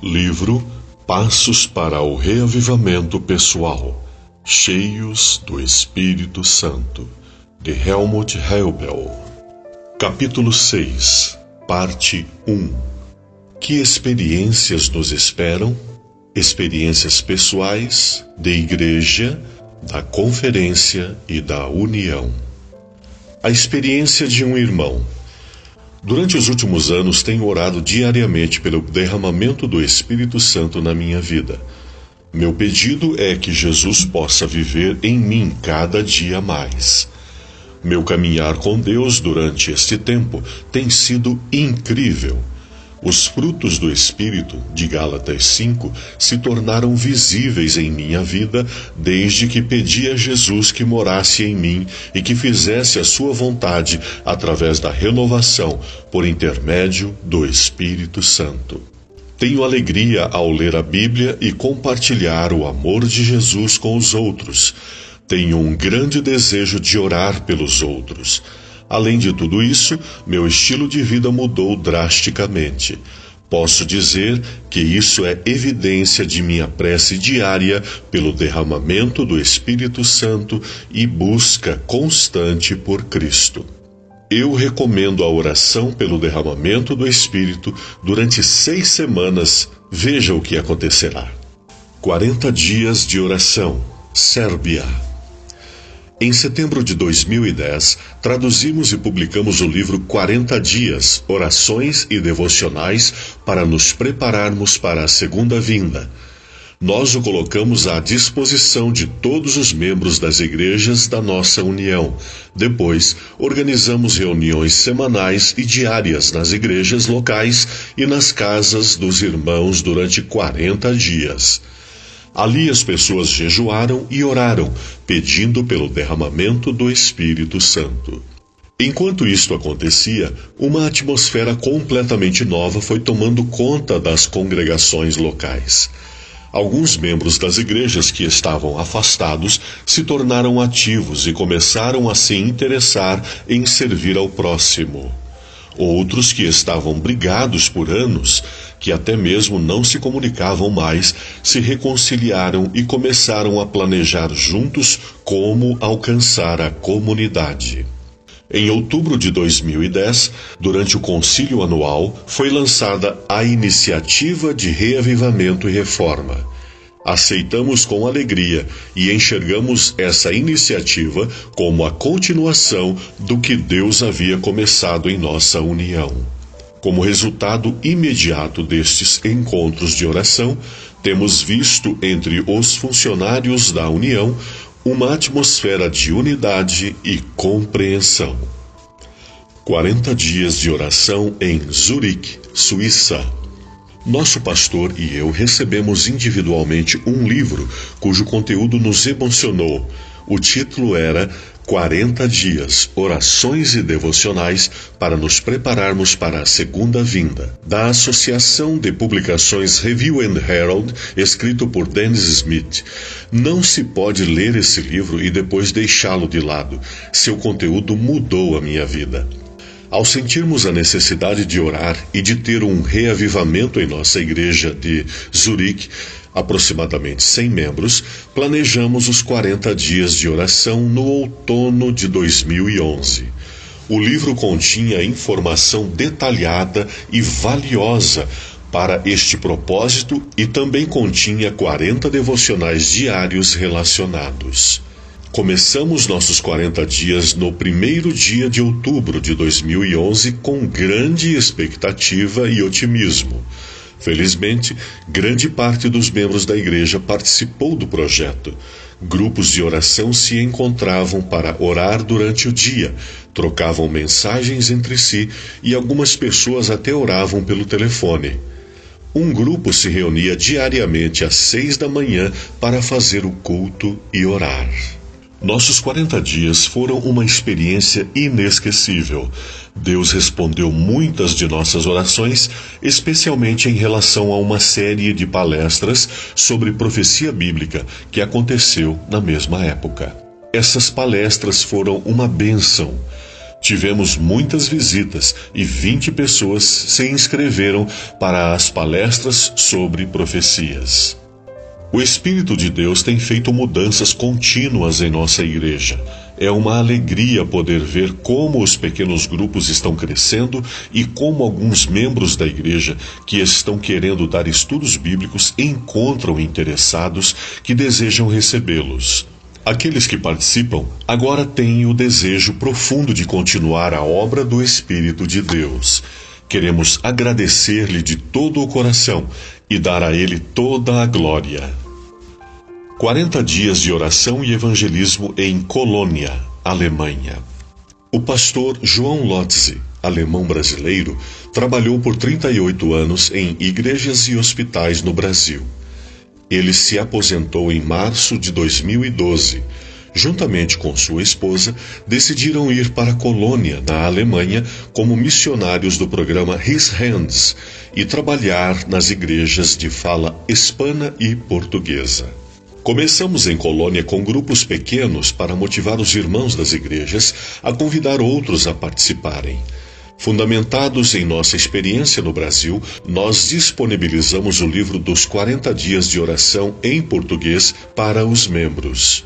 Livro Passos para o Reavivamento Pessoal, Cheios do Espírito Santo, de Helmut Helbel. Capítulo 6, Parte 1. Que experiências nos esperam? Experiências pessoais, de igreja, da conferência e da união. A experiência de um irmão. Durante os últimos anos tenho orado diariamente pelo derramamento do Espírito Santo na minha vida. Meu pedido é que Jesus possa viver em mim cada dia mais. Meu caminhar com Deus durante este tempo tem sido incrível. Os frutos do Espírito, de Gálatas 5, se tornaram visíveis em minha vida desde que pedi a Jesus que morasse em mim e que fizesse a sua vontade através da renovação por intermédio do Espírito Santo. Tenho alegria ao ler a Bíblia e compartilhar o amor de Jesus com os outros. Tenho um grande desejo de orar pelos outros. Além de tudo isso, meu estilo de vida mudou drasticamente. Posso dizer que isso é evidência de minha prece diária pelo derramamento do Espírito Santo e busca constante por Cristo. Eu recomendo a oração pelo derramamento do Espírito durante 6 semanas. Veja o que acontecerá. 40 dias de oração, Sérbia. Em setembro de 2010, traduzimos e publicamos o livro 40 Dias, Orações e Devocionais para nos prepararmos para a segunda vinda. Nós o colocamos à disposição de todos os membros das igrejas da nossa união. Depois, organizamos reuniões semanais e diárias nas igrejas locais e nas casas dos irmãos durante 40 dias. Ali as pessoas jejuaram e oraram, pedindo pelo derramamento do Espírito Santo. Enquanto isto acontecia, uma atmosfera completamente nova foi tomando conta das congregações locais. Alguns membros das igrejas que estavam afastados se tornaram ativos e começaram a se interessar em servir ao próximo. Outros que estavam brigados por anos, que até mesmo não se comunicavam mais, se reconciliaram e começaram a planejar juntos como alcançar a comunidade. Em outubro de 2010, durante o concílio anual, foi lançada a Iniciativa de Reavivamento e Reforma. Aceitamos com alegria e enxergamos essa iniciativa como a continuação do que Deus havia começado em nossa união. Como resultado imediato destes encontros de oração, temos visto entre os funcionários da união uma atmosfera de unidade e compreensão. 40 dias de oração em Zurique, Suíça. Nosso pastor e eu recebemos individualmente um livro cujo conteúdo nos emocionou. O título era 40 Dias, Orações e Devocionais para nos prepararmos para a segunda vinda, da Associação de Publicações Review and Herald, escrito por Dennis Smith. Não se pode ler esse livro e depois deixá-lo de lado. Seu conteúdo mudou a minha vida. Ao sentirmos a necessidade de orar e de ter um reavivamento em nossa igreja de Zurique, aproximadamente 100 membros, planejamos os 40 dias de oração no outono de 2011. O livro continha informação detalhada e valiosa para este propósito e também continha 40 devocionais diários relacionados. Começamos nossos 40 dias no primeiro dia de outubro de 2011 com grande expectativa e otimismo. Felizmente, grande parte dos membros da igreja participou do projeto. Grupos de oração se encontravam para orar durante o dia, trocavam mensagens entre si e algumas pessoas até oravam pelo telefone. Um grupo se reunia diariamente às 6 da manhã para fazer o culto e orar. Nossos 40 dias foram uma experiência inesquecível. Deus respondeu muitas de nossas orações, especialmente em relação a uma série de palestras sobre profecia bíblica que aconteceu na mesma época. Essas palestras foram uma bênção. Tivemos muitas visitas e 20 pessoas se inscreveram para as palestras sobre profecias. O Espírito de Deus tem feito mudanças contínuas em nossa igreja. É uma alegria poder ver como os pequenos grupos estão crescendo e como alguns membros da igreja que estão querendo dar estudos bíblicos encontram interessados que desejam recebê-los. Aqueles que participam agora têm o desejo profundo de continuar a obra do Espírito de Deus. Queremos agradecer-lhe de todo o coração e dar a ele toda a glória. 40 dias de oração e evangelismo em Colônia, Alemanha. O pastor João Lotze, alemão brasileiro, trabalhou por 38 anos em igrejas e hospitais no Brasil. Ele se aposentou em março de 2012. Juntamente com sua esposa, decidiram ir para Colônia, na Alemanha, como missionários do programa His Hands e trabalhar nas igrejas de fala hispana e portuguesa. Começamos em Colônia com grupos pequenos para motivar os irmãos das igrejas a convidar outros a participarem. Fundamentados em nossa experiência no Brasil, nós disponibilizamos o livro dos 40 dias de oração em português para os membros.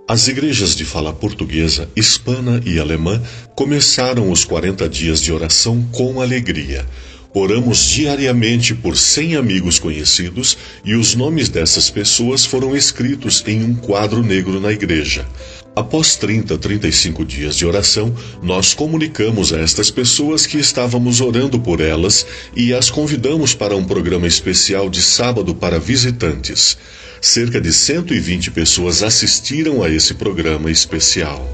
As igrejas de fala portuguesa, hispana e alemã começaram os 40 dias de oração com alegria. Oramos diariamente por 100 amigos conhecidos e os nomes dessas pessoas foram escritos em um quadro negro na igreja. Após 35 dias de oração, nós comunicamos a estas pessoas que estávamos orando por elas e as convidamos para um programa especial de sábado para visitantes. Cerca de 120 pessoas assistiram a esse programa especial.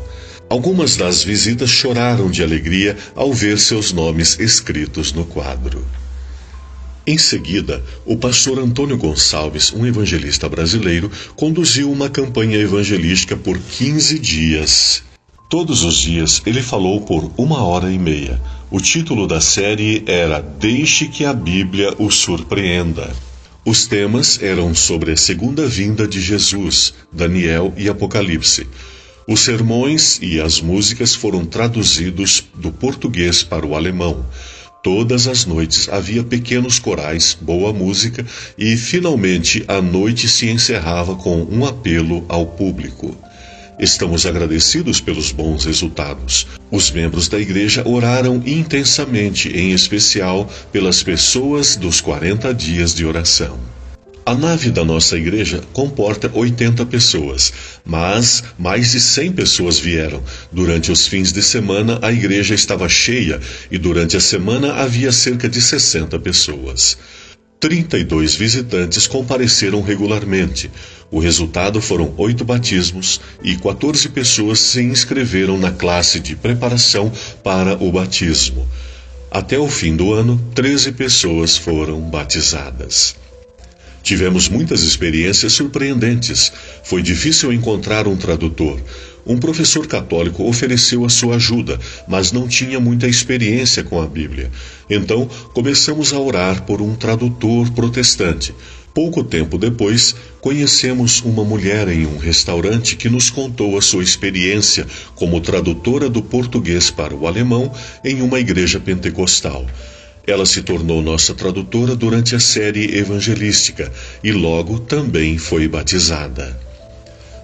Algumas das visitas choraram de alegria ao ver seus nomes escritos no quadro. Em seguida, o pastor Antônio Gonçalves, um evangelista brasileiro, conduziu uma campanha evangelística por 15 dias. Todos os dias ele falou por 1h30. O título da série era Deixe que a Bíblia o surpreenda. Os temas eram sobre a segunda vinda de Jesus, Daniel e Apocalipse. Os sermões e as músicas foram traduzidos do português para o alemão. Todas as noites havia pequenos corais, boa música e, finalmente, a noite se encerrava com um apelo ao público. Estamos agradecidos pelos bons resultados. Os membros da igreja oraram intensamente, em especial pelas pessoas dos 40 dias de oração. A nave da nossa igreja comporta 80 pessoas, mas mais de 100 pessoas vieram. Durante os fins de semana, a igreja estava cheia e durante a semana havia cerca de 60 pessoas. 32 visitantes compareceram regularmente. O resultado foram 8 batismos e 14 pessoas se inscreveram na classe de preparação para o batismo. Até o fim do ano, 13 pessoas foram batizadas. Tivemos muitas experiências surpreendentes. Foi difícil encontrar um tradutor. Um professor católico ofereceu a sua ajuda, mas não tinha muita experiência com a Bíblia. Então, começamos a orar por um tradutor protestante. Pouco tempo depois, conhecemos uma mulher em um restaurante que nos contou a sua experiência como tradutora do português para o alemão em uma igreja pentecostal. Ela se tornou nossa tradutora durante a série evangelística e logo também foi batizada.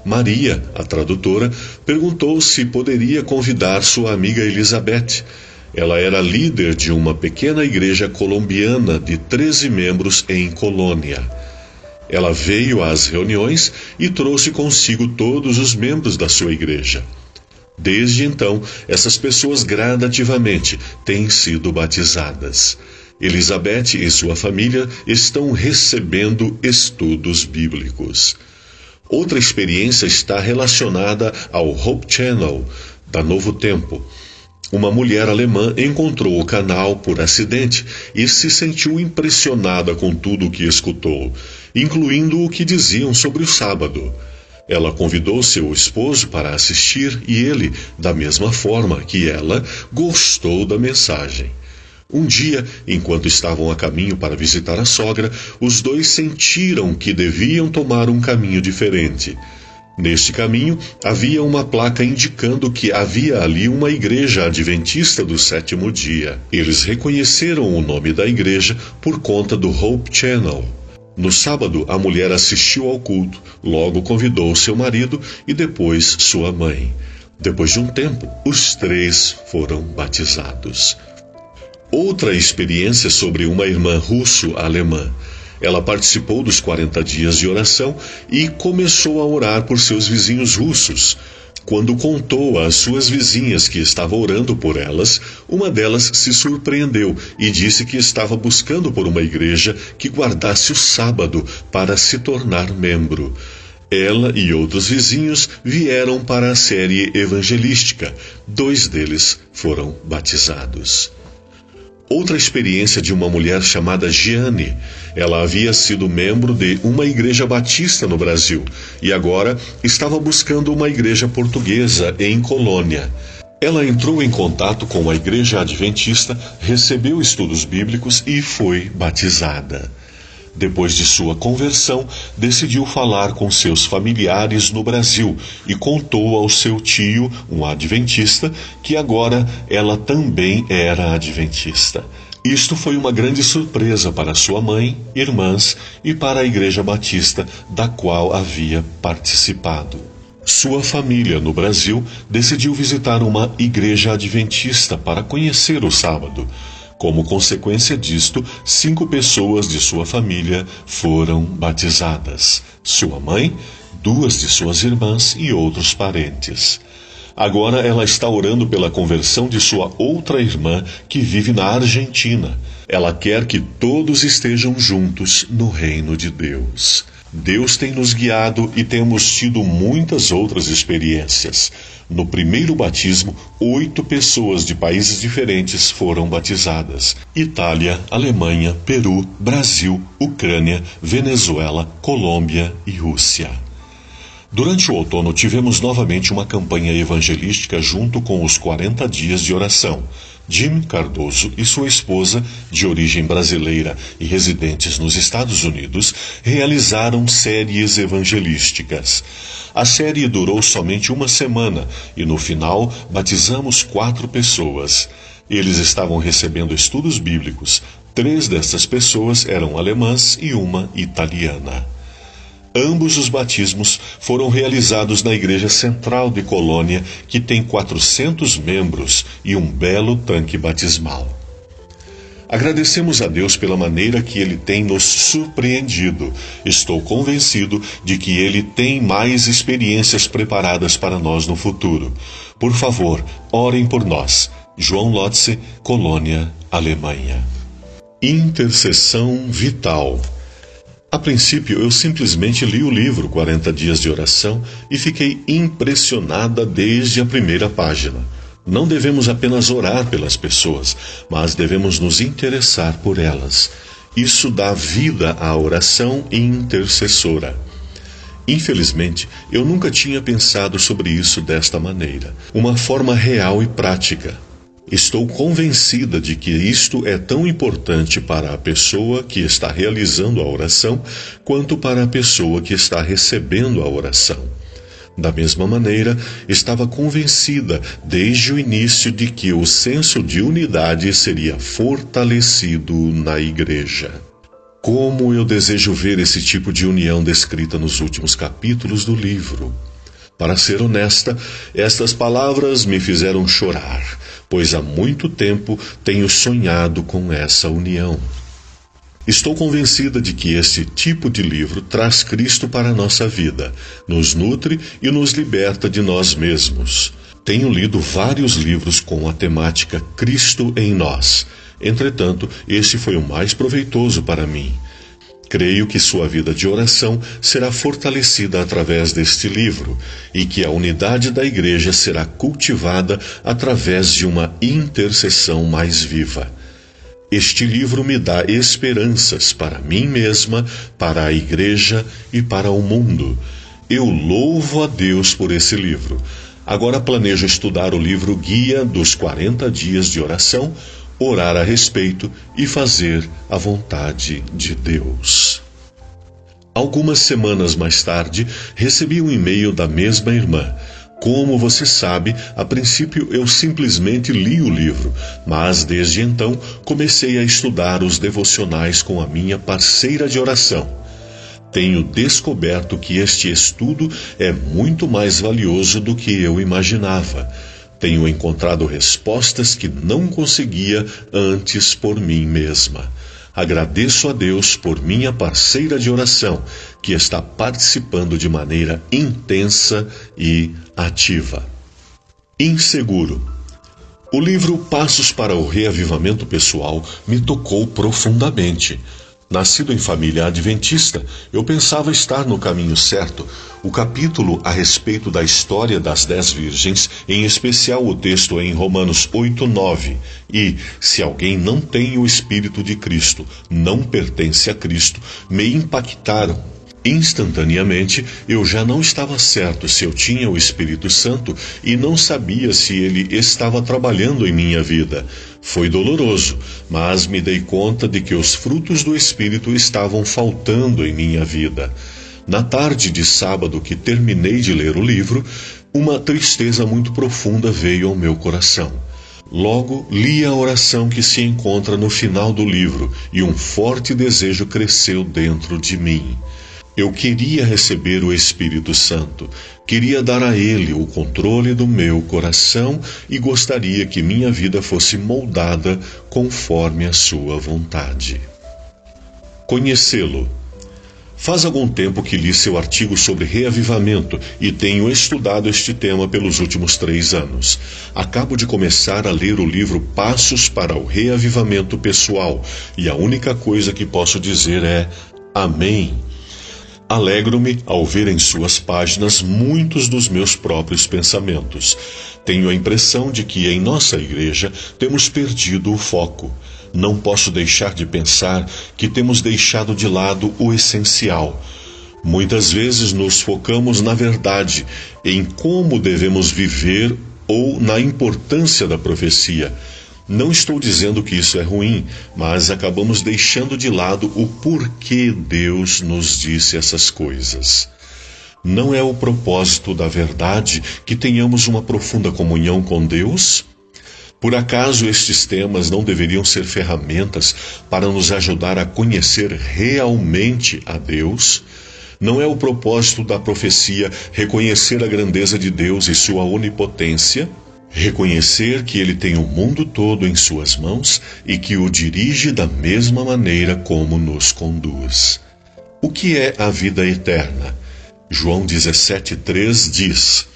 Maria, a tradutora, perguntou se poderia convidar sua amiga Elizabeth. Ela era líder de uma pequena igreja colombiana de 13 membros em Colônia. Ela veio às reuniões e trouxe consigo todos os membros da sua igreja. Desde então, essas pessoas gradativamente têm sido batizadas. Elizabeth e sua família estão recebendo estudos bíblicos. Outra experiência está relacionada ao Hope Channel, da Novo Tempo. Uma mulher alemã encontrou o canal por acidente e se sentiu impressionada com tudo o que escutou, incluindo o que diziam sobre o sábado. Ela convidou seu esposo para assistir e ele, da mesma forma que ela, gostou da mensagem. Um dia, enquanto estavam a caminho para visitar a sogra, os dois sentiram que deviam tomar um caminho diferente. Neste caminho, havia uma placa indicando que havia ali uma igreja adventista do sétimo dia. Eles reconheceram o nome da igreja por conta do Hope Channel. No sábado, a mulher assistiu ao culto, logo convidou seu marido e depois sua mãe. Depois de um tempo, os 3 foram batizados. Outra experiência sobre uma irmã russo-alemã. Ela participou dos 40 dias de oração e começou a orar por seus vizinhos russos. Quando contou às suas vizinhas que estava orando por elas, uma delas se surpreendeu e disse que estava buscando por uma igreja que guardasse o sábado para se tornar membro. Ela e outros vizinhos vieram para a série evangelística. 2 deles foram batizados. Outra experiência de uma mulher chamada Giane. Ela havia sido membro de uma igreja batista no Brasil e agora estava buscando uma igreja portuguesa em Colônia. Ela entrou em contato com a igreja adventista, recebeu estudos bíblicos e foi batizada. Depois de sua conversão, decidiu falar com seus familiares no Brasil e contou ao seu tio, um adventista, que agora ela também era adventista. Isto foi uma grande surpresa para sua mãe, irmãs e para a Igreja Batista, da qual havia participado. Sua família no Brasil decidiu visitar uma igreja adventista para conhecer o sábado. Como consequência disto, 5 pessoas de sua família foram batizadas. Sua mãe, 2 de suas irmãs e outros parentes. Agora ela está orando pela conversão de sua outra irmã que vive na Argentina. Ela quer que todos estejam juntos no reino de Deus. Deus tem nos guiado e temos tido muitas outras experiências. No primeiro batismo, 8 pessoas de países diferentes foram batizadas: Itália, Alemanha, Peru, Brasil, Ucrânia, Venezuela, Colômbia e Rússia. Durante o outono, tivemos novamente uma campanha evangelística junto com os 40 dias de oração. Jim Cardoso e sua esposa, de origem brasileira e residentes nos Estados Unidos, realizaram séries evangelísticas. A série durou somente uma semana e, no final, batizamos 4 pessoas. Eles estavam recebendo estudos bíblicos. 3 dessas pessoas eram alemãs e uma italiana. Ambos os batismos foram realizados na Igreja Central de Colônia, que tem 400 membros e um belo tanque batismal. Agradecemos a Deus pela maneira que Ele tem nos surpreendido. Estou convencido de que Ele tem mais experiências preparadas para nós no futuro. Por favor, orem por nós. João Lotze, Colônia, Alemanha. Intercessão vital. A princípio, eu simplesmente li o livro 40 Dias de Oração e fiquei impressionada desde a primeira página. Não devemos apenas orar pelas pessoas, mas devemos nos interessar por elas. Isso dá vida à oração intercessora. Infelizmente, eu nunca tinha pensado sobre isso desta maneira, uma forma real e prática. Estou convencida de que isto é tão importante para a pessoa que está realizando a oração, quanto para a pessoa que está recebendo a oração. Da mesma maneira, estava convencida desde o início de que o senso de unidade seria fortalecido na igreja. Como eu desejo ver esse tipo de união descrita nos últimos capítulos do livro. Para ser honesta, estas palavras me fizeram chorar, pois há muito tempo tenho sonhado com essa união. Estou convencida de que este tipo de livro traz Cristo para a nossa vida, nos nutre e nos liberta de nós mesmos. Tenho lido vários livros com a temática Cristo em nós. Entretanto, este foi o mais proveitoso para mim. Creio que sua vida de oração será fortalecida através deste livro e que a unidade da igreja será cultivada através de uma intercessão mais viva. Este livro me dá esperanças para mim mesma, para a igreja e para o mundo. Eu louvo a Deus por esse livro. Agora planejo estudar o livro Guia dos 40 Dias de Oração, orar a respeito e fazer a vontade de Deus. Algumas semanas mais tarde, recebi um e-mail da mesma irmã. Como você sabe, a princípio eu simplesmente li o livro, mas desde então comecei a estudar os devocionais com a minha parceira de oração. Tenho descoberto que este estudo é muito mais valioso do que eu imaginava. Tenho encontrado respostas que não conseguia antes por mim mesma. Agradeço a Deus por minha parceira de oração, que está participando de maneira intensa e ativa. Inseguro. O livro Passos para o Reavivamento Pessoal me tocou profundamente. Nascido em família adventista, eu pensava estar no caminho certo. O capítulo a respeito da história das 10 virgens, em especial o texto em Romanos 8:9, e se alguém não tem o Espírito de Cristo, não pertence a Cristo, me impactaram. Instantaneamente, eu já não estava certo se eu tinha o Espírito Santo e não sabia se ele estava trabalhando em minha vida. Foi doloroso, mas me dei conta de que os frutos do Espírito estavam faltando em minha vida. Na tarde de sábado que terminei de ler o livro, uma tristeza muito profunda veio ao meu coração. Logo, li a oração que se encontra no final do livro e um forte desejo cresceu dentro de mim. Eu queria receber o Espírito Santo, queria dar a Ele o controle do meu coração e gostaria que minha vida fosse moldada conforme a sua vontade. Conhecê-lo. Faz algum tempo que li seu artigo sobre reavivamento e tenho estudado este tema pelos últimos 3 anos. Acabo de começar a ler o livro Passos para o Reavivamento Pessoal e a única coisa que posso dizer é amém. Alegro-me ao ver em suas páginas muitos dos meus próprios pensamentos. Tenho a impressão de que em nossa igreja temos perdido o foco. Não posso deixar de pensar que temos deixado de lado o essencial. Muitas vezes nos focamos na verdade, em como devemos viver ou na importância da profecia. Não estou dizendo que isso é ruim, mas acabamos deixando de lado o porquê Deus nos disse essas coisas. Não é o propósito da verdade que tenhamos uma profunda comunhão com Deus? Por acaso estes temas não deveriam ser ferramentas para nos ajudar a conhecer realmente a Deus? Não é o propósito da profecia reconhecer a grandeza de Deus e sua onipotência? Reconhecer que Ele tem o mundo todo em suas mãos e que o dirige da mesma maneira como nos conduz. O que é a vida eterna? João 17:3 diz: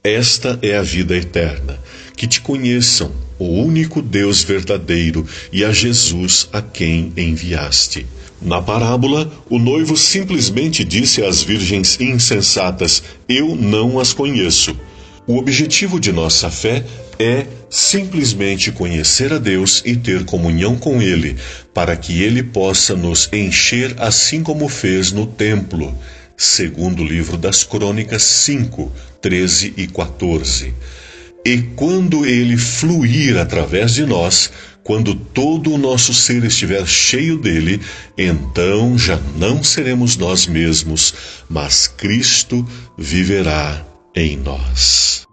Esta é a vida eterna, que te conheçam, o único Deus verdadeiro, e a Jesus a quem enviaste. Na parábola, o noivo simplesmente disse às virgens insensatas: Eu não as conheço. O objetivo de nossa fé é simplesmente conhecer a Deus e ter comunhão com Ele, para que Ele possa nos encher assim como fez no templo, segundo o livro das Crônicas 5:13 e 14. E quando Ele fluir através de nós, quando todo o nosso ser estiver cheio dele, então já não seremos nós mesmos, mas Cristo viverá em nós.